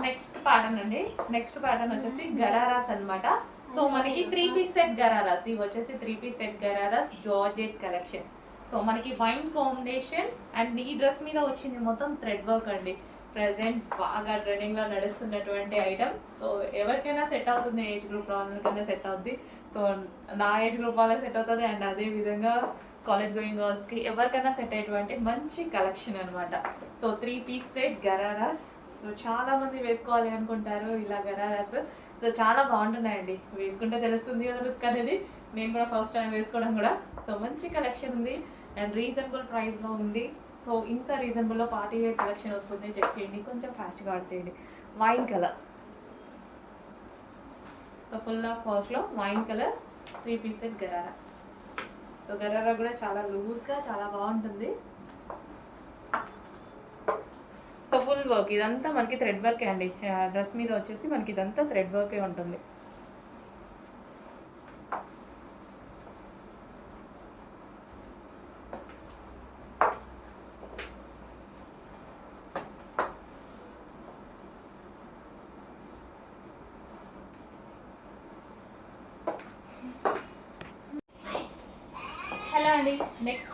Next pattern అండి. Next pattern వచ్చేసి గరారాస్ అన్నమాట. సో మనకి 3 పీస్ సెట్ గరారాస్. ఇవి వచ్చేసి 3 piece set gararas georgette collection. So మనకి వైన్ కాంబినేషన్ అండ్ ఈ డ్రెస్ మీద వచ్చింది మొత్తం థ్రెడ్ వర్క్ అండి. ప్రెసెంట్ బాగా ట్రెండింగ్ లో నడుస్తున్నటువంటి ఐటమ్. సో ఎవరికైనా సెట్ అవుతుంది, ఏజ్ గ్రూప్ వాళ్ళకైనా సెట్ అవుతుంది. సో నా ఏజ్ గ్రూప్ వాళ్ళకి సెట్ అవుతుంది అండ్ అదే విధంగా కాలేజ్ గోయింగ్ గర్ల్స్కి ఎవరికైనా సెట్ అయ్యేటువంటి మంచి కలెక్షన్ అనమాట. So 3 piece set gararas. So చాలా మంది వేసుకోవాలి అనుకుంటారు ఇలా గరారాస్. సో చాలా బాగుంటున్నాయండి, వేసుకుంటే తెలుస్తుంది కదా లుక్ అనేది. నేను కూడా ఫస్ట్ టైం వేసుకోవడం కూడా. సో మంచి కలెక్షన్ ఉంది అండ్ రీజనబుల్ ప్రైస్లో ఉంది. సో ఇంత రీజనబుల్లో పార్టీ వేర్ కలెక్షన్ వస్తుంది. చెక్ చేయండి, కొంచెం ఫాస్ట్గా ఆర్డర్ చేయండి. Wine colour, so full of వర్క్లో wine colour 3 piece set gharara. So gharara కూడా చాలా లూజ్గా చాలా బాగుంటుంది. సో ఫుల్ వర్క్ ఇదంతా మనకి థ్రెడ్ వర్కే అండి. డ్రెస్ మీద వచ్చేసి మనకి ఇదంతా థ్రెడ్ వర్కే ఉంటుంది. హలో అండి, నెక్స్ట్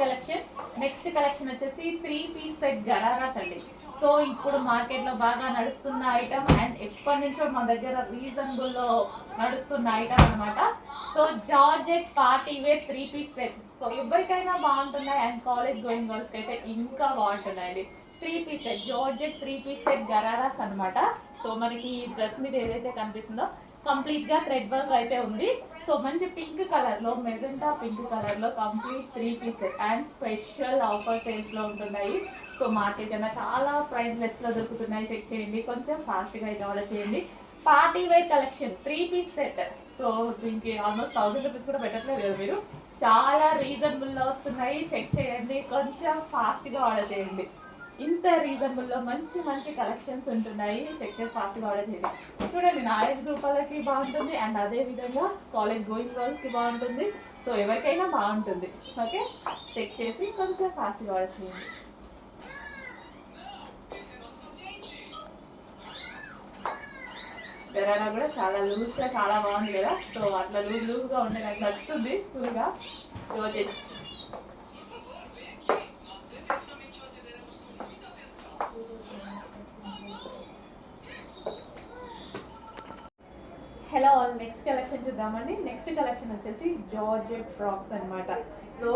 కలెక్షన్ వచ్చేసి 3 పీస్ సెట్ గరారాస్ అండి. సో ఇప్పుడు మార్కెట్లో బాగా నడుస్తున్న ఐటమ్ అండ్ ఎప్పటి నుంచో మన దగ్గర రీజనబుల్లో నడుస్తున్న ఐటమ్ అనమాట. So georgette party wear 3 piece set. So ఎవరికైనా బాగుంటున్నాయి అండ్ కాలేజ్ గోయింగ్ గర్ల్స్కి అయితే ఇంకా బాగుంటున్నాయండి. 3 piece set georgette 3 piece set gararas అనమాట. సో మనకి ఈ డ్రెస్ మీద ఏదైతే కనిపిస్తుందో కంప్లీట్గా థ్రెడ్ వర్క్ అయితే ఉంది. సో మంచి పింక్ కలర్లో, మెజెంటా పింక్ కలర్లో complete 3 piece set and special offer సేల్స్లో ఉంటున్నాయి. సో మార్కెట్ కన్నా చాలా ప్రైస్ లెస్లో దొరుకుతున్నాయి. చెక్ చేయండి, కొంచెం ఫాస్ట్గా అయితే ఆర్డర్ చేయండి. Party wear collection 3 piece set. So దీనికి ఆల్మోస్ట్ 1000 రూపీస్ కూడా పెట్టట్లేదు కదా మీరు. చాలా రీజనబుల్లో వస్తున్నాయి. చెక్ చేయండి, కొంచెం ఫాస్ట్గా ఆర్డర్ చేయండి. ఇంత రీజనబుల్లో మంచి మంచి కలెక్షన్స్ ఉంటున్నాయి. చెక్ చేసి ఫాస్ట్గా ఆర్డర్ చేయండి. చూడండి, నా ఏజ్ గ్రూప్ వాళ్ళకి బాగుంటుంది అండ్ అదేవిధంగా కాలేజ్ గోయింగ్ గర్ల్స్కి బాగుంటుంది. సో ఎవరికైనా బాగుంటుంది. ఓకే, చెక్ చేసి కొంచెం ఫాస్ట్గా ఆర్డర్ చేయండి. గరారా కూడా చాలా లూజ్గా చాలా బాగుంది కదా. సో అట్లా లూజ్గా ఉండే నాకు నచ్చుతుంది ఫుల్గా. Georgette hello all, next collection చూద్దామండి. నెక్స్ట్ కలెక్షన్ వచ్చేసి జార్జెట్ ఫ్రాక్స్ అనమాట. సో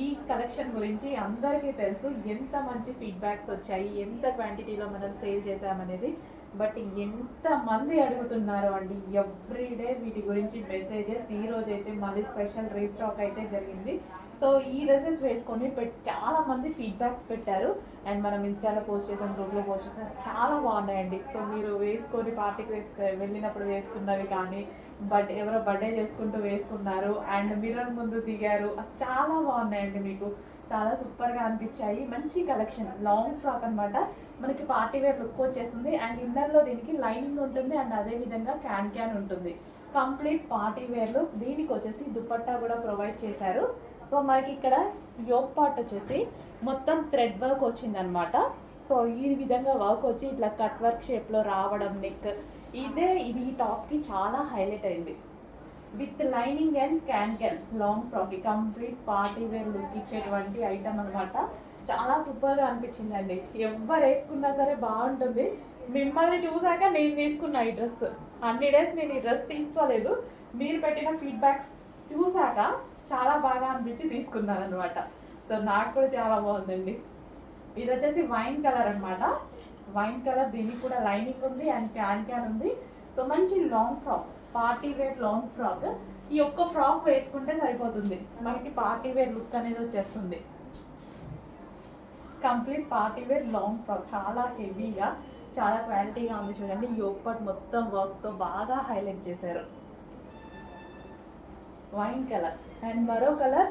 ఈ కలెక్షన్ గురించి అందరికీ తెలుసు, ఎంత మంచి ఫీడ్బ్యాక్స్ వచ్చాయి, ఎంత క్వాంటిటీలో మనం సేల్ చేసామనేది. బట్ ఎంతమంది అడుగుతున్నారు అండి ఎవ్రీడే వీటి గురించి మెసేజెస్. ఈ రోజు అయితే మళ్ళీ స్పెషల్ రీస్టాక్ అయితే జరిగింది. సో ఈ డ్రెస్సెస్ వేసుకొని చాలా మంది ఫీడ్బ్యాక్స్ పెట్టారు అండ్ మనం ఇన్స్టాలో పోస్ట్ చేసాం, గ్రూప్లో పోస్ట్ చేసాం. చాలా బాగున్నాయండి. సో మీరు వేసుకొని పార్టీకి వెళ్ళినప్పుడు వేసుకున్నవి కానీ, బట్ ఎవరో బర్త్డే చేసుకుంటూ వేసుకున్నారు అండ్ మిర్రర్ ముందు దిగారు. అసలు చాలా బాగున్నాయండి, మీకు చాలా సూపర్గా అనిపించాయి. మంచి కలెక్షన్, లాంగ్ ఫ్రాక్ అనమాట. మనకి పార్టీ వేర్ లుక్ వచ్చేస్తుంది అండ్ ఇన్నర్లో దీనికి లైనింగ్ ఉంటుంది అండ్ అదేవిధంగా క్యాన్ ఉంటుంది. కంప్లీట్ పార్టీ వేర్లో దీనికి వచ్చేసి దుపట్టా కూడా ప్రొవైడ్ చేశారు. సో మనకి ఇక్కడ యోక్ పార్ట్ వచ్చేసి మొత్తం థ్రెడ్ వర్క్ వచ్చిందనమాట. సో ఈ విధంగా వర్క్ వచ్చి ఇట్లా కట్ వర్క్ షేప్లో రావడం, నెక్ ఇది ఈ టాప్కి చాలా హైలైట్ అయింది. With lining and can long frock, complete party wear look ఇచ్చేటువంటి ఐటమ్ అనమాట. చాలా సూపర్గా అనిపించిందండి. ఎవరు వేసుకున్నా సరే బాగుంటుంది. మిమ్మల్ని చూసాక నేను తీసుకున్నా ఈ డ్రెస్. అన్ని డేస్ నేను ఈ డ్రెస్ తీసుకోలేదు, మీరు పెట్టిన ఫీడ్బ్యాక్స్ చూసాక చాలా బాగా అనిపించి తీసుకున్నాను అనమాట. సో నాకు కూడా చాలా బాగుందండి. ఇది వచ్చేసి వైన్ కలర్ అనమాట. వైన్ కలర్, దీనికి కూడా లైనింగ్ ఉంది అండ్ క్యాన్ ఉంది. సో మంచి long frock, party wear long frock. ఈ ఒక్క ఫ్రాక్ వేసుకుంటే సరిపోతుంది, మనకి పార్టీ వేర్ లుక్ అనేది వచ్చేస్తుంది. Complete party wear long frock, చాలా హెవీగా చాలా క్వాలిటీగా ఉంది. చూడండి, యోక్ పార్ట్ మొత్తం వర్క్తో బాగా హైలైట్ చేశారు. వైన్ కలర్ అండ్ మరో కలర్,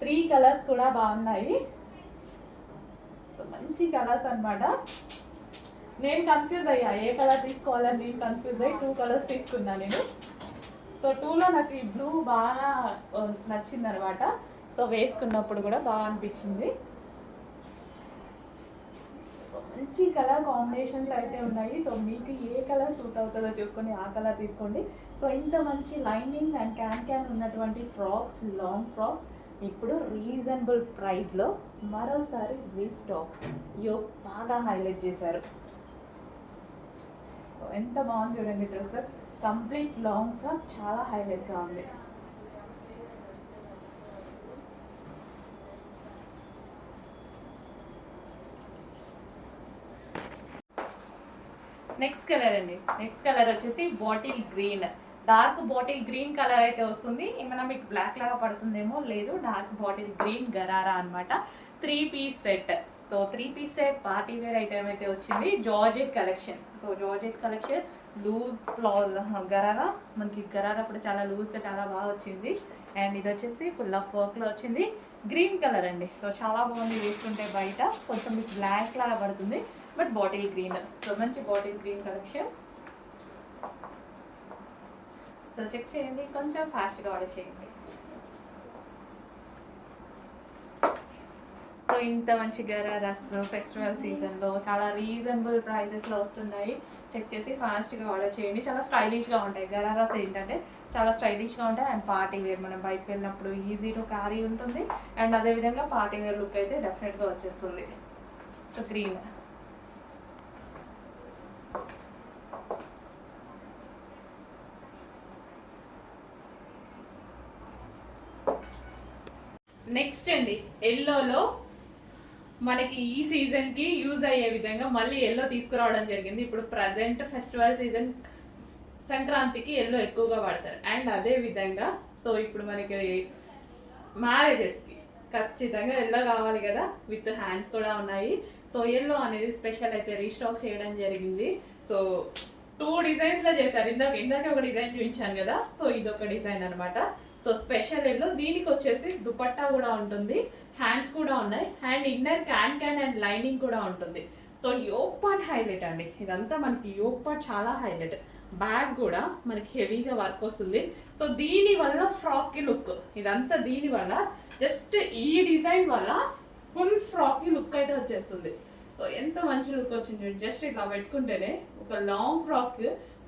3 కలర్స్ కూడా బాగున్నాయి. సో మంచి కలర్స్ అనమాట. నేను కన్ఫ్యూజ్ అయ్యా ఏ కలర్ తీసుకోవాలని. నేను కన్ఫ్యూజ్ అయ్యి 2 కలర్స్ తీసుకున్నా నేను. సో 2లో నాకు ఈ బ్లూ బాగా నచ్చింది అనమాట. సో వేసుకున్నప్పుడు కూడా బాగా అనిపించింది. సో మంచి కలర్ కాంబినేషన్స్ అయితే ఉన్నాయి. సో మీకు ఏ కలర్ సూట్ అవుతుందో చూసుకొని ఆ కలర్ తీసుకోండి. సో ఇంత మంచి లైనింగ్ అండ్ క్యాన్ ఉన్నటువంటి ఫ్రాక్స్, లాంగ్ ఫ్రాక్స్ ఇప్పుడు రీజనబుల్ ప్రైస్లో మరోసారి రీస్టాక్ బాగా హైలైట్ చేశారు. సో ఎంత బాగుంది చూడండి డ్రెస్. కంప్లీట్ లాంగ్ ఫ్రాక్ చాలా హైలైట్గా ఉంది. నెక్స్ట్ కలర్ అండి. నెక్స్ట్ కలర్ వచ్చేసి bottle green, dark bottle green colour అయితే వస్తుంది. ఏమైనా మీకు బ్లాక్ లాగా పడుతుందేమో, లేదు, డార్క్ బాటిల్ గ్రీన్ గరారా అనమాట. 3 piece set. So 3 piece set party wear item అయితే వచ్చింది. Georgette collection. So georgette collection loose palazzo gharara, మనకి గరారా కూడా చాలా లూజ్గా చాలా బాగా వచ్చింది. అండ్ ఇది వచ్చేసి ఫుల్ ఆఫ్ వర్క్లో వచ్చింది. గ్రీన్ కలర్ అండి. సో చాలా బాగుంది వేసుకుంటే. బయట కొంచెం మీకు బ్లాక్ లాగా పడుతుంది, బట్ బాటిల్ గ్రీన్. సో మంచి bottle green collection. So check చేయండి, కొంచెం ఫాస్ట్గా ఆర్డర్ చేయండి. సో ఇంత మంచి గరారాస్ ఫెస్టివల్ సీజన్లో చాలా రీజనబుల్ ప్రైజెస్లో వస్తున్నాయి. చెక్ చేసి ఫాస్ట్గా ఆర్డర్ చేయండి. చాలా స్టైలిష్గా ఉంటాయి. గరారాస్ ఏంటంటే చాలా స్టైలిష్గా ఉంటాయి అండ్ పార్టీ వేర్, మనం బయటకు వెళ్ళినప్పుడు ఈజీ టు క్యారీ ఉంటుంది. అండ్ అదేవిధంగా పార్టీ వేర్ లుక్ అయితే డెఫినెట్గా వచ్చేస్తుంది. So green. నెక్స్ట్ అండి, ఎల్లోలో మనకి ఈ సీజన్కి యూజ్ అయ్యే విధంగా మళ్ళీ ఎల్లో తీసుకురావడం జరిగింది. ఇప్పుడు ప్రజెంట్ ఫెస్టివల్ సీజన్, సంక్రాంతికి ఎల్లో ఎక్కువగా వాడతారు. అండ్ అదే విధంగా సో ఇప్పుడు మనకి మ్యారేజెస్కి ఖచ్చితంగా ఎల్లో కావాలి కదా, విత్ హ్యాండ్స్ కూడా ఉన్నాయి. సో ఎల్లో అనేది స్పెషల్ అయితే రీస్టాక్ చేయడం జరిగింది. సో 2 డిజైన్స్లో చేశారు. ఇందాక ఒక డిజైన్ చూపించాను కదా, సో ఇదొక డిజైన్ అనమాట. So special yellow. దీనికి వచ్చేసి దుపట్టా కూడా ఉంటుంది, హ్యాండ్స్ కూడా ఉన్నాయి, and inner can and lining కూడా ఉంటుంది. సో యోక్ పార్ట్ హైలైట్ అండి. ఇదంతా మనకి యోక్ పార్ట్ చాలా హైలైట్. బ్యాగ్ కూడా మనకి హెవీగా వర్క్ వస్తుంది. సో దీని వల్ల ఫ్రాక్కి లుక్, ఇదంతా దీని వల్ల జస్ట్ ఈ డిజైన్ వల్ల ఫుల్ ఫ్రాక్కి లుక్ అయితే వచ్చేస్తుంది. సో ఎంత మంచి లుక్ వచ్చింది. జస్ట్ ఇట్లా పెట్టుకుంటేనే ఒక long frock,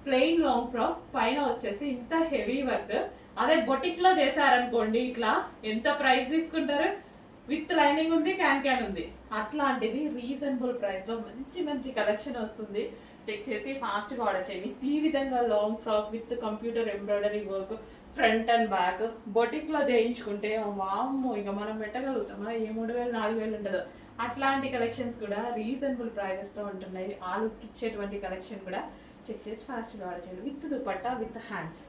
plain long frock పైన వచ్చేసి ఇంత హెవీ వర్క్. అదే బొటిక్లో చేశారనుకోండి ఇట్లా ఎంత ప్రైస్ తీసుకుంటారు? విత్ లైనింగ్ ఉంది, క్యాన్ ఉంది. అట్లాంటిది రీజనబుల్ ప్రైస్లో మంచి కలెక్షన్ వస్తుంది. చెక్ చేసి ఫాస్ట్గా ఆర్డర్ చేయండి. ఈ విధంగా long frock with computer embroidery work, front and back బొటిక్లో చేయించుకుంటే వామ్మో, ఇక మనం పెట్టగలుగుతామా? ఏ 3000 4000 ఉండదు. అట్లాంటి కలెక్షన్స్ కూడా రీజనబుల్ ప్రైజెస్లో ఉంటున్నాయి. ఆ లుక్ ఇచ్చేటువంటి కలెక్షన్ కూడా చెక్ చేసి ఫాస్ట్గా ఆర్డర్ చేయండి. With dupatta, with hands.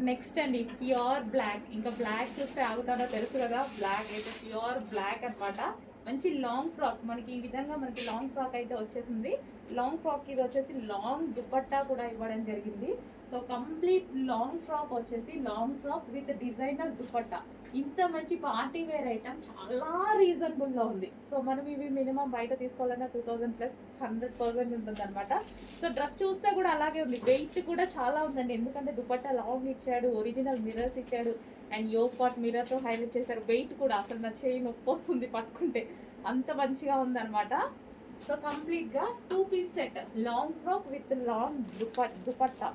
Next అండి, ప్యూర్ బ్లాక్. ఇంకా బ్లాక్ చూస్తే ఆగుతారో తెలుసు కదా, బ్లాక్ అయితే ప్యూర్ బ్లాక్ అనమాట. మంచి లాంగ్ ఫ్రాక్, మనకి ఈ విధంగా మనకి లాంగ్ ఫ్రాక్ అయితే వచ్చేసింది. లాంగ్ ఫ్రాక్ ఇది వచ్చేసి లాంగ్ దుపట్టా కూడా ఇవ్వడం జరిగింది. సో కంప్లీట్ లాంగ్ ఫ్రాక్ వచ్చేసి long frock with designer dupatta. ఇంత మంచి పార్టీ వేర్ ఐటమ్ చాలా రీజనబుల్లో ఉంది. సో మనం ఇవి మినిమం బయట తీసుకోవాలన్నా 2000 ప్లస్ 100% ఉంటుంది అనమాట. సో డ్రెస్ చూస్తే కూడా అలాగే ఉంది. వెయిట్ కూడా చాలా ఉందండి, ఎందుకంటే దుపట్టా లాంగ్ ఇచ్చాడు, ఒరిజినల్ మిర్రర్స్ ఇచ్చాడు, అండ్ యోక్ పార్ట్ మిర్రర్తో హైలైట్ చేశారు. వెయిట్ కూడా అసలు నా చేయి నొప్పి వస్తుంది పట్టుకుంటే, అంత మంచిగా ఉందన్నమాట. సో కంప్లీట్గా 2 piece set, long frock with long dupatta.